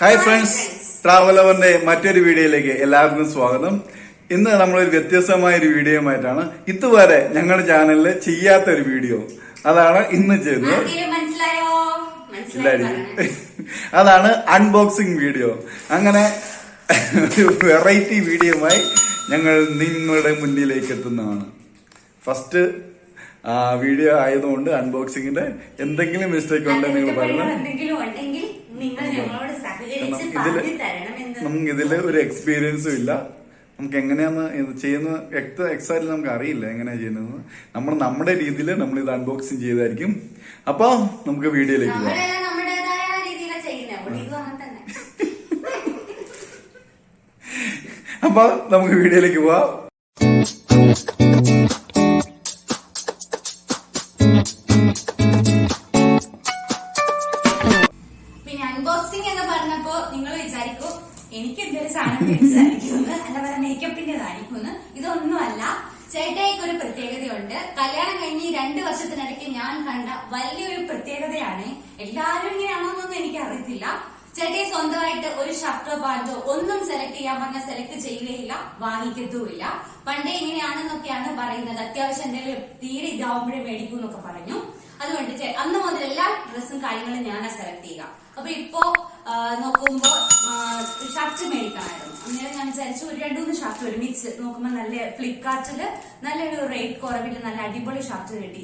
Hi friends, ട്രാവലവറിന്റെ മറ്റൊരു വീഡിയോയിലേക്ക് എല്ലാവർക്കും സ്വാഗതം. ഇന്ന് നമ്മളൊരു വ്യത്യസ്തമായ ഒരു വീഡിയോയുമായിട്ടാണ് ഇതുവരെ ഞങ്ങളുടെ ചാനലിൽ ചെയ്യാത്ത ഒരു വീഡിയോ അതാണ് ഇന്ന് ചെയ്യുന്നത്. അതാണ് അൺബോക്സിംഗ് വീഡിയോ. അങ്ങനെ ഒരു വെറൈറ്റി വീഡിയോയുമായി ഞങ്ങൾ നിങ്ങളുടെ മുന്നിലേക്ക് എത്തുന്നതാണ്. ഫസ്റ്റ് വീഡിയോ ആയതുകൊണ്ട് അൺബോക്സിംഗിന്റെ എന്തെങ്കിലും മിസ്റ്റേക്ക് ഉണ്ടെങ്കിൽ നിങ്ങൾ പറയുന്നത്. നമുക്ക് ഇതില് ഒരു എക്സ്പീരിയൻസും ഇല്ല. നമുക്ക് എങ്ങനെയാന്ന് ഇത് ചെയ്യുന്ന എക്സാക്ട്ലി നമുക്ക് അറിയില്ല എങ്ങനെയാ ചെയ്യുന്നത്. നമ്മൾ നമ്മുടെ രീതിയിൽ നമ്മൾ ഇത് അൺബോക്സിങ് ചെയ്തായിരിക്കും. അപ്പൊ നമുക്ക് വീഡിയോയിലേക്ക് പോകാം. അപ്പൊ നമുക്ക് വീഡിയോയിലേക്ക് പോവാം. പിന്നെ അൺബോക്സിംഗ് എന്ന് പറഞ്ഞപ്പോ നിങ്ങൾ വിചാരിക്കും എനിക്ക് എന്തൊരു സാധനം മേടിച്ചായിരിക്കുമെന്ന്, അല്ല വേറെ മേക്കപ്പിന്റേതായിരിക്കുമെന്ന്. ഇതൊന്നുമല്ല. ചേട്ടായിക്ക് ഒരു പ്രത്യേകതയുണ്ട്. കല്യാണം കഴിഞ്ഞ് 2 വർഷത്തിനിടയ്ക്ക് ഞാൻ കണ്ട വലിയൊരു പ്രത്യേകതയാണ്. എല്ലാവരും ഇങ്ങനെയാണോന്നൊന്നും എനിക്ക് അറിയത്തില്ല. ചേട്ടായി സ്വന്തമായിട്ട് ഒരു ഷർട്ടോ പാന്റോ ഒന്നും സെലക്ട് ചെയ്യാൻ പറഞ്ഞാൽ സെലക്ട് ചെയ്യുകയില്ല, വാങ്ങിക്കത്തുമില്ല. പണ്ടേ ഇങ്ങനെയാണെന്നൊക്കെയാണ് പറയുന്നത്. അത്യാവശ്യം എന്തെങ്കിലും തീരെ ഇതാവുമ്പോഴേ മേടിക്കൂ എന്നൊക്കെ പറഞ്ഞു. അതുകൊണ്ട് അന്ന് മുതൽ എല്ലാ ഡ്രസ്സും കാര്യങ്ങളും ഞാനാ സെലക്ട് ചെയ്യുക. അപ്പൊ ഇപ്പോ നോക്കുമ്പോ ഷർട്ട് മേടിക്കണമായിരുന്നു. അന്നേരം ഞാൻ വിചാരിച്ചു ഒരു 2-3 ഷർട്ട് ഒരുമിച്ച് നോക്കുമ്പോ നല്ല ഫ്ലിപ്കാർട്ടില് നല്ലൊരു റേറ്റ് കുറവിൽ നല്ല അടിപൊളി ഷർട്ട് കിട്ടി.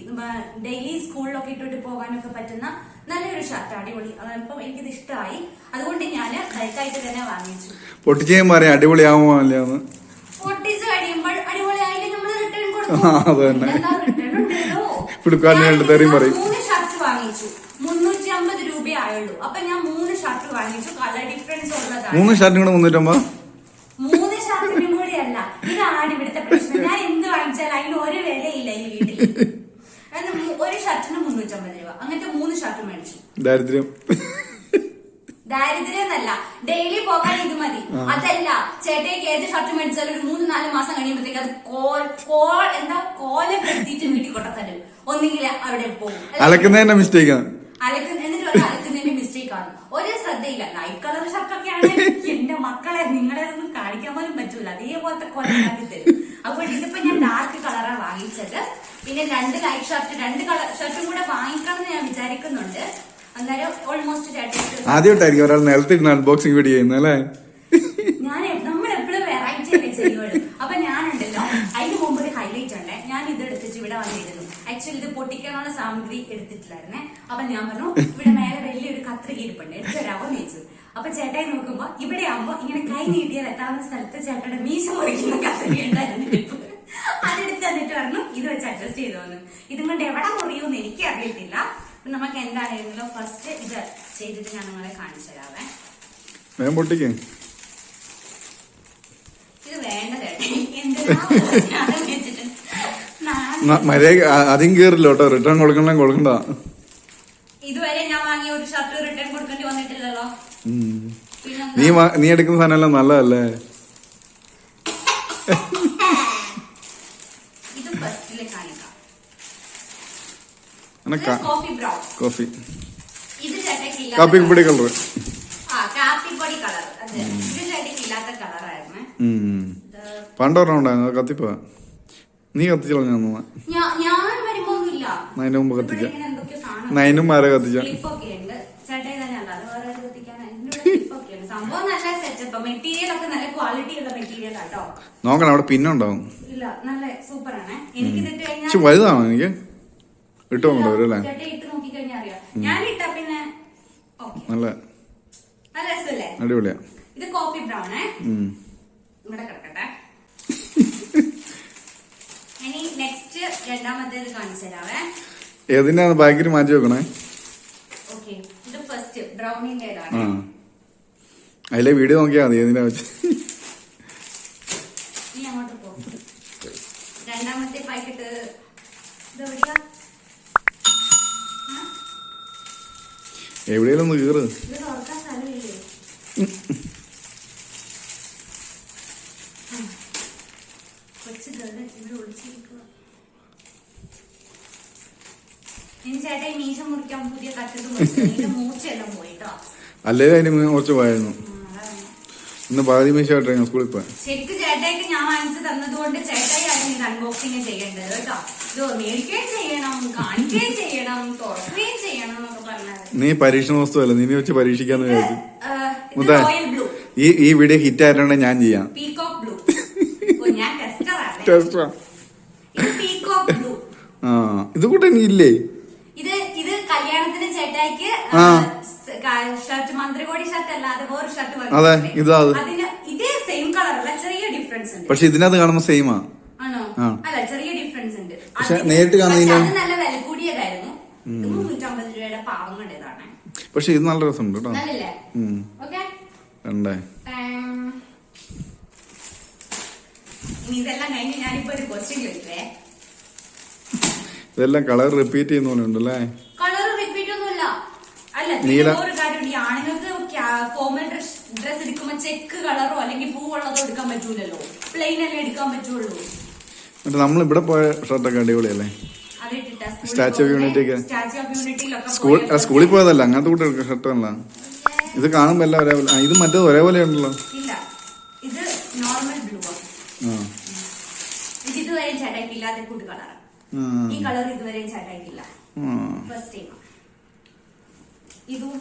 ഡെയിലി സ്കൂളിലൊക്കെ ഇട്ടിട്ട് പോകാനൊക്കെ പറ്റുന്ന നല്ലൊരു ഷർട്ട്, അടിപൊളി. അപ്പം എനിക്കിത് ഇഷ്ടമായി. അതുകൊണ്ട് ഞാൻ ബൾക്കായിട്ട് തന്നെ വാങ്ങിച്ചു. പൊട്ടിച്ച് അടിപൊളിയാവുമോ? പൊട്ടിച്ച് കഴിയുമ്പോൾ അടിപൊളിയായില്ലേ നമ്മൾ റിട്ടേൺ കൊടുക്കും. 3 ഷർട്ട് വാങ്ങിച്ചു. 350 രൂപയായുള്ളൂ. അപ്പൊ ഞാൻ 3 ഷർട്ട് വാങ്ങിച്ചു. കളർ ഡിഫറൻസ് ഉള്ളതാണ്. 3 ഷർട്ടിനും കൂടെ 350. 3 ഷർട്ടിനും കൂടിയല്ല, ഇതാണ് ഇവിടുത്തെ പ്രശ്നം. ഞാൻ എന്ത് വാങ്ങിച്ചാലും അതിന് ഒരു വിലയില്ല ഈ വീട്ടിൽ. ഒരു ഷർട്ടിന് 350 രൂപ. അങ്ങനത്തെ 3 ഷർട്ട് മേടിച്ചു. ദാരിദ്ര്യം എന്നല്ല, ഡെയിലി പോകാൻ ഇത് മതി. അതല്ല, ചേട്ടയ്ക്ക് ഏത് ഷർട്ട് മേടിച്ചാലും ഒരു 3-4 മാസം കഴിയുമ്പോഴത്തേക്ക് അത് കോലം കെടുത്തിട്ട് വീട്ടിൽ കൊണ്ടത്തരും. ഒന്നെങ്കിൽ അവിടെ പോകും. അലക്കുന്നതിന്റെ മിസ്റ്റേക്ക് എന്നിട്ട് അലക്കുന്നതിന്റെ മിസ്റ്റേക്ക് ആണ്. ഒരു ശ്രദ്ധയില്ല. ലൈറ്റ് കളർ ഷർട്ടൊക്കെ ആണെങ്കിൽ എന്റെ മക്കളെ നിങ്ങളെ ഒന്നും കാണിക്കാൻ പോലും പറ്റൂല. അതേപോലത്തെ കൊലമാക്കി തരും. അപ്പോൾ ഇതിപ്പോ ഞാൻ ഡാർക്ക് കളറാണ് വാങ്ങിച്ചത്. പിന്നെ 2 ലൈറ്റ് ഷർട്ട്, 2 കളർ ഷർട്ടും കൂടെ വാങ്ങിക്കണം എന്ന് ഞാൻ വിചാരിക്കുന്നുണ്ട്. അന്നേരം ഓൾമോസ്റ്റ് ആദ്യമായിട്ടായിരിക്കും ഒരാൾ നിലത്തിരുന്ന് അൺബോക്സിംഗ് വീഡിയോ ചെയ്യുന്നല്ലേ. നമ്മൾ എപ്പോഴും വെറൈറ്റി അല്ലേ ചെയ്യുള്ളൂ. അപ്പൊ ഞാനുണ്ടല്ലോ, അതിന് മുമ്പ് ഒരു ഹൈലൈറ്റ് ഉണ്ട്. ഞാൻ ഇത് എടുത്തിട്ട് ഇവിടെ വന്നിരുന്നു. ആക്ച്വലി ഇത് പൊട്ടിക്കാനുള്ള സാമഗ്രി എടുത്തിട്ടില്ലായിരുന്നേ. അപ്പൊ ഞാൻ പറഞ്ഞു ഇവിടെ മേലെ വലിയൊരു കത്രിക ഇരിപ്പുണ്ട്, എടുത്ത് തരാമോ ചോദിച്ചു. അപ്പൊ ചേട്ടായി നോക്കുമ്പോ ഇവിടെ ആവുമ്പോ ഇങ്ങനെ കൈ നീട്ടിയാൽ എത്താവുന്ന സ്ഥലത്ത് ചേട്ടയുടെ മീശ മുറിക്കുന്ന കത്രിക ഉണ്ടായിരുന്നു. അതെടുത്ത് തന്നിട്ട് പറഞ്ഞു ഇത് വെച്ച് അഡ്ജസ്റ്റ് ചെയ്തു വന്നു. ഇതും കൊണ്ട് എവിടെ മുറിയുമെന്ന് എനിക്ക് അറിയത്തില്ല. നമുക്ക് എന്താണെങ്കിലും ഫസ്റ്റ് ഇത് ചെയ്തിട്ട് ഞാൻ നിങ്ങളെ കാണിച്ചു തരാവേ. ഇത് വേണ്ടത് അധികം കേറില്ല കേട്ടോ. റിട്ടേൺ കൊടുക്കണ്ട. ഇതുവരെ ഞാൻ വാങ്ങിയ ഒരു ഷർട്ട് റിട്ടേൺ കൊടുക്കേണ്ടി വന്നിട്ടില്ലല്ലോ. നീ എടുക്കുന്ന സാധനം നല്ലതല്ലേ. ഇത് ഫസ്റ്റില് കാണിക്കാം. കോഫി ഇത് കാപ്പിപ്പൊടി കളർ. കാപ്പിപ്പൊടി കളർ. അതെ, ഇത് ചേട്ടയ്ക്കില്ലാത്ത കളറായിരുന്നു. പണ്ടോണ്ടായിരുന്നു കത്തിപ്പ. നീ കത്തിച്ചോ? ഞാൻ വരുമ്പോന്നില്ല. അതിന് മുമ്പ് കത്തിച്ച നൈനും ആരെ കത്തിച്ച ചേട്ടായി തന്നെ അല്ല, അത് വേറെ കത്തിക്കാൻ സംഭവം നല്ല സെറ്റപ്പ്. മെറ്റീരിയൽ ഒക്കെ നല്ല ക്വാളിറ്റി ഉള്ള മെറ്റീരിയൽ ആട്ടോ. നോക്കണം, അവിടെ പിന്നുണ്ടാവും. ഇല്ല, നല്ല സൂപ്പറാണ്. എനിക്ക് ഇതിട്ട് കഴിഞ്ഞാൽ വലുതാണോ? എനിക്ക് ഇട്ട് നോക്കണ്ടല്ലേ. ചേട്ടായി ഇട്ട് നോക്കി കഴിഞ്ഞാൽ അറിയാം. ഞാൻ ഇട്ടാ പിന്നെ നല്ല രസമല്ലേ, അടിപൊളിയാ. ഇത് കോഫി ബ്രൗണേ. ഇവിടെ കിടക്കട്ടെ. ഇനി നെക്സ്റ്റ് രണ്ടാമത്തേത് കാണിച്ചു തരാവേ. ഏതിനാ ബാക്കിൽ മാറ്റി വെക്കണേ? ഓക്കെ, ഇത് ഫസ്റ്റ് ബ്രൗണിന്റേതാണ്. അതിലെ വീഡിയോ നോക്കിയാ മതി ഏതിനാ വെച്ച്. നീ അങ്ങോട്ട് പോ. രണ്ടാമത്തെ പാക്കറ്റ് എവിടെയെങ്കിലും ഒന്ന് കീറ്. ഇത് തുറക്കാൻ സ്ഥലമില്ലേ? കൊച്ചു ഇവിടെ ഒളിച്ചിരിക്കുക. ഇനി ചേട്ടാ ഈ മീശ മുറിക്കാൻ പുതിയ കട്ടത് മൂച്ചെല്ലാം പോയിട്ടോ. അല്ലേ അതിന് കുറച്ച് പോയായിരുന്നു. ഇന്ന് പകുതി മീശായിട്ടാണ് സ്കൂളിൽ പോയി. ശരിക്കും ചേട്ടായിക്ക് ഞാൻ വാങ്ങിച്ചു തന്നത് കൊണ്ട് ചേട്ടായി ആയിരുന്നു ഇത് അൺബോക്സിങ് ചെയ്യേണ്ടത് കേട്ടോ. ഇത് മേടിക്കുകയും ചെയ്യണം, കാണിക്കുകയും ചെയ്യണം, തുറക്കുകയും ചെയ്യണം എന്നൊക്കെ പറഞ്ഞത്. നീ പരീക്ഷണ വസ്തുവല്ല, നീ വെച്ച് പരീക്ഷിക്കാന്ന് വിചാരിച്ചു. Royal blue. ഈ വീഡിയോ ഹിറ്റ് ആയിട്ടുണ്ടെങ്കിൽ ഞാൻ ചെയ്യാം. Peacock blue. ഞാൻ ടെസ്റ്ററാണ്. Peacock blue. ആ ഇത് കൂടെ ഇല്ലേ? ഇത് കല്യാണത്തിന് ചേട്ടായിക്ക് ഷർട്ട്, മന്ത്രികോടി ഷർട്ട് അല്ലാതെ വേറെ ഷർട്ട് അതിന് ഇതേ സെയിം കളർ അല്ല, ചെറിയ ഡിഫറൻസ് ഉണ്ട്. പക്ഷെ ഇതിനകത്ത് കാണുമ്പോ സെയിമാ ആണോ? അല്ല, ചെറിയ ഡിഫറൻസ് ഉണ്ട്. പക്ഷെ നേരിട്ട് കാണുന്നില്ല. നല്ല വില കൂടിയതായിരുന്നു. 350 രൂപയുടെ പാവങ്ങളുടേതാണ്. പക്ഷെ ഇത് നല്ല രസമുണ്ട് കേട്ടോ. നല്ലല്ലേ? ഓക്കെ. ഇനി ഇതെല്ലാം കഴിഞ്ഞ് ഞാനിപ്പോ ഒരു ക്വസ്റ്റ്യൻ ചോദിക്കേ. ഇതെല്ലാം കളർ റിപ്പീറ്റ് ചെയ്യുന്നുണ്ടല്ലേ? കളർ റിപ്പീറ്റ് ഒന്നുമില്ല. അല്ല, ഒരു കാര്യം, ഈ ആണുങ്ങൾക്ക് ഫോമൽ ഡ്രസ് എടുക്കുമ്പോ ചെക്ക് കളറോ അല്ലെങ്കിൽ പൂവുള്ളതോ എടുക്കാൻ പറ്റൂലല്ലോ, പ്ലെയിൻ അല്ലേ എടുക്കാൻ പറ്റുള്ളൂ. മറ്റേ നമ്മൾ ഇവിടെ പോയ ഷർട്ടൊക്കെ അടിപൊളിയല്ലേ? സ്റ്റാച്യു ഓഫ് യൂണിറ്റിക്ക് സ്കൂളിൽ പോയതല്ല, അങ്ങനത്തെ കൂട്ടി ഷർട്ടല്ല. ഇത് കാണുമ്പോ എല്ലാം ഒരേപോലെ. ഇത് മറ്റേത് ഒരേപോലെ ഉണ്ടല്ലോ. ഇല്ല, ഇത് നോർമൽ ബ്ലൂ ആണ്. ഇത് ഇതുവരെയും ചേട്ടായിക്കില്ലാതെ കൂട്ട് കളറാണ്. ഈ കളർ ഇതുവരെയും ചേട്ടായിക്കില്ല. ഫസ്റ്റ് ടൈം ഇതും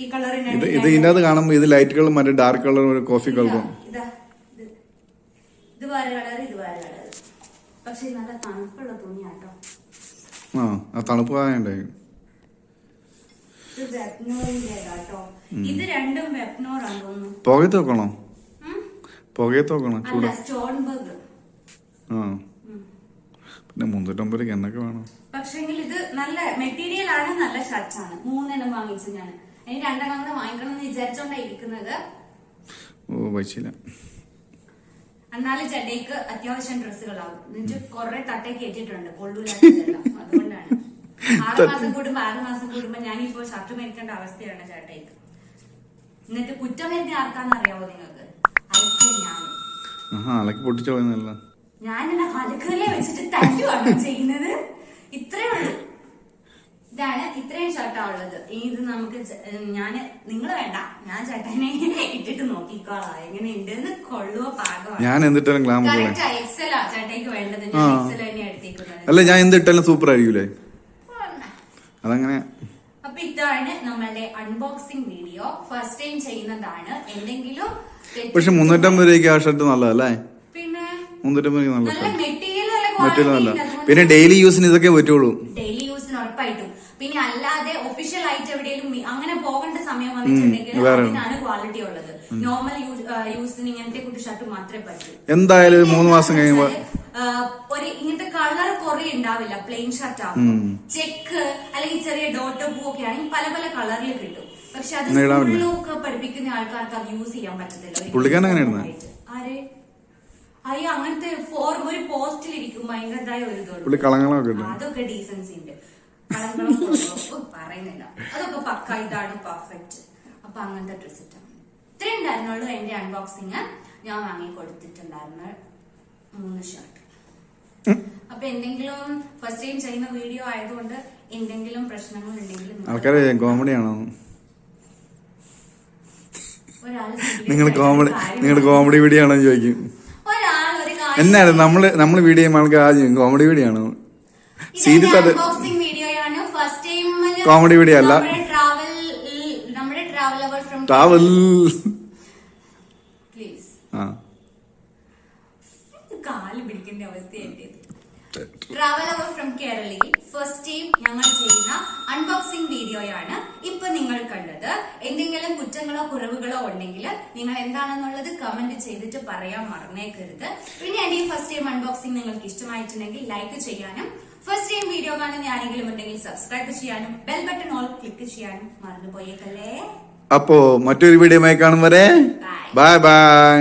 ഈ കളറിന്. ഇത് ഇതിനകത്ത് കാണുമ്പോ ഇത് ലൈറ്റ് കളറും മറ്റേ ഡാർക്ക് കളറും ഒരു കോഫി കളറും. ഇത് വേറെ കളർ, ഇത് വേറെ കളർ. പക്ഷെ നല്ല തണുപ്പുള്ള തുണിയാട്ടോ. ആ തണുപ്പ് ആയണ്ടായി. ഇത് വെപ്നോറിന്റേതാട്ടോ. ഇത് രണ്ടും വെപ്നോറാണ് തോന്നുന്നു. പുകയത്ത് വെക്കണോ? പുകയത്ത് വെക്കണം. സ്റ്റോൺബർഗ്. പിന്നെ 350 എന്നൊക്കെ വേണം. പക്ഷെങ്കിൽ ഇത് നല്ല മെറ്റീരിയൽ ആണ്, നല്ല ഷർട്ടാണ്. 3 എണ്ണം വാങ്ങിച്ചു ഞാൻ. ഇനി 2 എണ്ണം കൂടെ വാങ്ങിക്കണം എന്ന് വിചാരിച്ചോണ്ടാണ് ഇരിക്കുന്നത്. ഓ പൈസയില്ല. എന്നാലും ചേട്ടയ്ക്ക് അത്യാവശ്യം ഡ്രസ്സുകളാവും. എന്നിട്ട് കുറെ തട്ടേക്ക് ഏറ്റിട്ടുണ്ട്, കൊള്ളൂലെല്ലാം. അതുകൊണ്ടാണ് 6 മാസം കൂടുമ്പോ ഞാനിപ്പോ ഷർട്ട് മേടിക്കേണ്ട അവസ്ഥയാണ് ചേട്ടയ്ക്ക്. എന്നിട്ട് കുറ്റം വരുന്ന ആർക്കാന്ന് അറിയാവോ നിങ്ങൾക്ക്? അലക്കി പൊട്ടിച്ചോന്നല്ല. ഞാൻ എന്നെ അലക്കല്ലേ വെച്ചിട്ട് തല്ലുവാണ് ചെയ്യുന്നത്. ഇത്രേ ഉള്ളൂ. ഇതാണ്, ഇത്രയും ഷർട്ടാ ഉള്ളത്. ഇത് നമുക്ക് നിങ്ങൾ വേണ്ട, ഞാൻ ചേട്ടനെ ഇട്ടിട്ട് നോക്കിക്കോളാം എങ്ങനെയുണ്ടെന്ന്. കൊള്ളുവോ പാകമാണ്. ഞാൻ എന്തിട്ടാലും എക്സലാ ചേട്ടയ്ക്ക് വേണ്ടത്. ഞാൻ എക്സൽ തന്നെ എടുത്തേക്കുന്നത്. അല്ല, ഞാൻ എന്തിട്ടാലും സൂപ്പർ ആയിരിക്കൂലേ? അതങ്ങനെ. അപ്പൊ ഇതാണ് നമ്മളുടെ അൺബോക്സിംഗ് വീഡിയോ. ഫസ്റ്റ് ടൈം ചെയ്യുന്നതാണ്. എന്തെങ്കിലും പക്ഷെ 350 രൂപയ്ക്ക് ആ ഷർട്ട് നല്ലതല്ലേ? പിന്നെ 350 നല്ല മെറ്റീരിയൽ നല്ല. പിന്നെ ഡെയിലി യൂസിന് ഇതൊക്കെ പറ്റുള്ളൂ. ഡെയിലി യൂസിന് ഉറപ്പായിട്ടും. പിന്നെ അല്ലാതെ ഒഫീഷ്യൽ ആയിട്ട് എവിടെയെങ്കിലും അങ്ങനെ പോകേണ്ട സമയം വന്നിട്ടുണ്ടെങ്കിൽ അതിനാണ് ക്വാളിറ്റി ഉള്ളത്. നോർമൽ യൂസിന് ഇങ്ങനത്തെ കുട്ടി ഷർട്ട് മാത്രമേ പറ്റൂ. എന്തായാലും 3 മാസം കഴിയുമ്പോ ഒരു ഇങ്ങനത്തെ കളർ കുറെ ഉണ്ടാവില്ല. പ്ലെയിൻ ഷർട്ട് ആകും. ചെക്ക് അല്ലെങ്കിൽ ചെറിയ ഡോട്ടോ പൂ ഒക്കെ ആണെങ്കിൽ പല പല കളറിൽ കിട്ടും. പക്ഷെ അത് സ്കൂളിലൊക്കെ പഠിപ്പിക്കുന്ന ആൾക്കാർക്ക് അത് യൂസ് ചെയ്യാൻ പറ്റത്തില്ല. ആരെ അയ്യോ, അങ്ങനത്തെ ഒരു പോസ്റ്റിൽ ഇരിക്കുമ്പോ അതിൻ്റെതായ ഒരു ഇതുണ്ട്. അതൊക്കെ ഡീസൻസി ഉണ്ട്. പറയുന്നില്ല, അതൊക്കെ പക്ക. ഇതാണ് പെർഫെക്റ്റ്. അപ്പൊ അങ്ങനത്തെ ഡ്രസ് ഇട്ടാണ്. ഇത്രയും ഉണ്ടായിരുന്നുള്ളൂ എന്റെ അൺബോക്സിങ്. ഞാൻ വാങ്ങി കൊടുത്തിട്ടുണ്ടായിരുന്ന 3 ഷർട്ട്. അപ്പൊ എന്തെങ്കിലും ഫസ്റ്റ് ടൈം ചെയ്യുന്ന വീഡിയോ ആയതുകൊണ്ട് എന്തെങ്കിലും പ്രശ്നങ്ങൾ ഉണ്ടെങ്കിലും ആൾക്കാരെ കോമഡിയാണോ? നിങ്ങളുടെ കോമഡി വീഡിയോ ആണോ ചോദിക്കും. എന്നാണ് നമ്മള് വീഡിയോ ആൾക്ക് ആദ്യം കോമഡി വീഡിയോ ആണോ? സീരിയസ് ആയിട്ട് കോമഡി വീഡിയോ അല്ല. ട്രാവൽ കാല് പിടിക്കേണ്ട അവസ്ഥയായിട്ട്. ട്രാവൽ അവർ ഫ്രം കേരളയിൽ ഫസ്റ്റ് ടൈം ഞങ്ങൾ ചെയ്യുന്ന അൺബോക്സിംഗ് വീഡിയോയാണ് ഇപ്പൊ നിങ്ങൾ കണ്ടത്. എന്തെങ്കിലും കുറ്റങ്ങളോ കുറവുകളോ ഉണ്ടെങ്കിൽ നിങ്ങൾ എന്താണെന്നുള്ളത് കമന്റ് ചെയ്തിട്ട് പറയാൻ മറന്നേക്കരുത്. പിന്നെ എന്റെ ഈ ഫസ്റ്റ് ടൈം അൺബോക്സിംഗ് നിങ്ങൾക്ക് ഇഷ്ടമായിട്ടുണ്ടെങ്കിൽ ലൈക്ക് ചെയ്യാനും, ഫസ്റ്റ് ടൈം വീഡിയോ കാണുന്ന ആരെങ്കിലും ഉണ്ടെങ്കിൽ സബ്സ്ക്രൈബ് ചെയ്യാനും, ബെൽ ബട്ടൺ ഓൾ ക്ലിക്ക് ചെയ്യാനും മറന്നു പോയേക്കല്ലേ. അപ്പോ മറ്റൊരു വീഡിയോ കാണും വരെ ബൈ ബൈ.